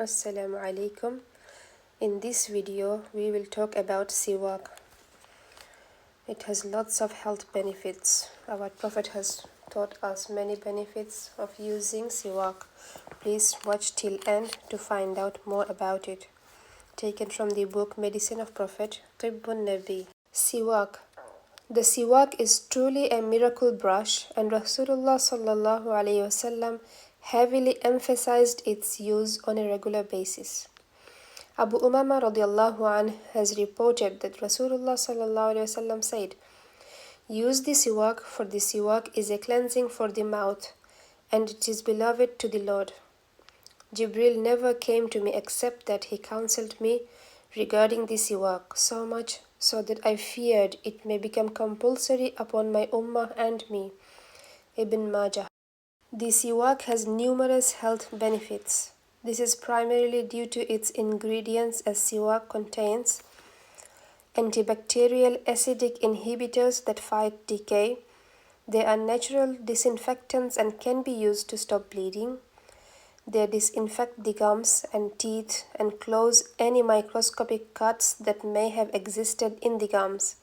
Assalamu alaikum. In this video we will talk about Siwak. It has lots of health benefits. Our Prophet has taught us many benefits of using Siwak. Please watch till end to find out more about it. Taken from the book Medicine of Prophet, النبي. Siwak. The Siwak is truly a miracle brush, and Rasulullah sallallahu alaihi wasallam heavily emphasized its use on a regular basis. Abu Umama radiallahu anh has reported that Rasulullah sallallahu alaihi wasallam said, "Use the Siwak, for the Siwak is a cleansing for the mouth, and it is beloved to the Lord. Jibril never came to me except that he counseled me regarding the Siwak, so much so that I feared it may become compulsory upon my ummah and me." Ibn Majah. The Siwak has numerous health benefits. This is primarily due to its ingredients, as Siwak contains antibacterial acidic inhibitors that fight decay. They are natural disinfectants and can be used to stop bleeding. They disinfect the gums and teeth and close any microscopic cuts that may have existed in the gums.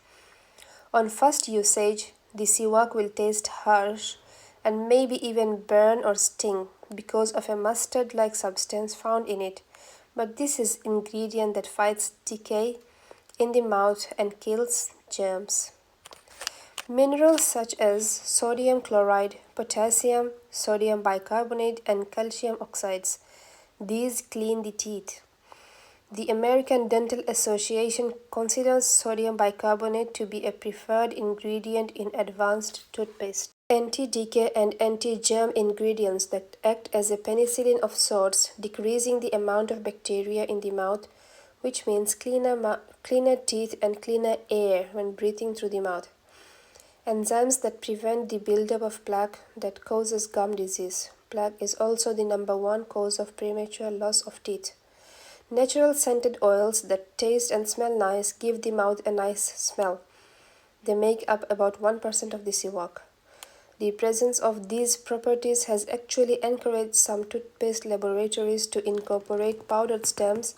On first usage, the Siwak will taste harsh and maybe even burn or sting because of a mustard-like substance found in it, but this is an ingredient that fights decay in the mouth and kills germs. Minerals such as sodium chloride, potassium, sodium bicarbonate, and calcium oxides. These clean the teeth. The American Dental Association considers sodium bicarbonate to be a preferred ingredient in advanced toothpaste. Anti-decay and anti-germ ingredients that act as a penicillin of sorts, decreasing the amount of bacteria in the mouth, which means cleaner teeth and cleaner air when breathing through the mouth. Enzymes that prevent the buildup of plaque that causes gum disease. Plaque is also the #1 cause of premature loss of teeth. Natural scented oils that taste and smell nice give the mouth a nice smell. They make up about 1% of the Siwak. The presence of these properties has actually encouraged some toothpaste laboratories to incorporate powdered stems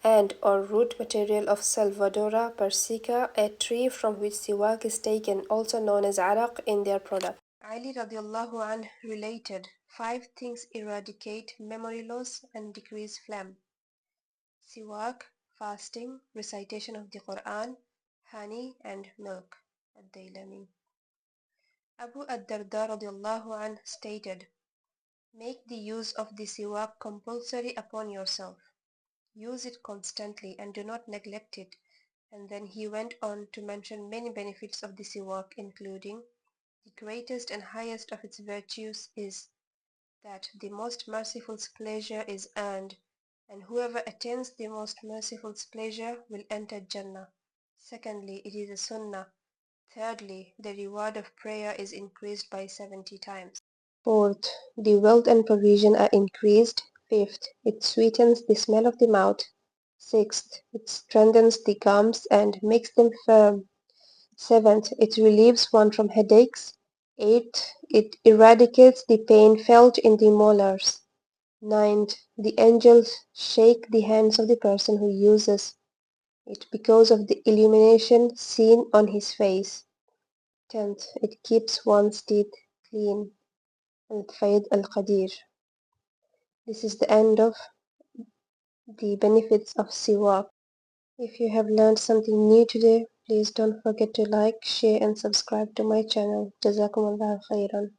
and or root material of Salvadora persica, a tree from which Siwak is taken, also known as araq, in their product. Ali radiallahu anh related, 5 things eradicate memory loss and decrease phlegm: Siwak, fasting, recitation of the Quran, honey, and milk. Ad-Dailami. Abu ad-Darda radiallahu anh stated, "Make the use of the Siwak compulsory upon yourself. Use it constantly and do not neglect it." And then he went on to mention many benefits of the Siwak, including the greatest and highest of its virtues is that the most merciful's pleasure is earned, and whoever attains the most merciful's pleasure will enter Jannah. Secondly, it is a sunnah. Thirdly, the reward of prayer is increased by 70 times. Fourth, the wealth and provision are increased. Fifth, it sweetens the smell of the mouth. Sixth, it strengthens the gums and makes them firm. Seventh, it relieves one from headaches. Eighth, it eradicates the pain felt in the molars. Ninth, the angels shake the hands of the person who uses it because of the illumination seen on his face. 10th, it keeps one's teeth clean. Al-Fayd al-Qadir. This is the end of the benefits of Siwak. If you have learned something new today, please don't forget to like, share and subscribe to my channel. Jazakumullah khairan.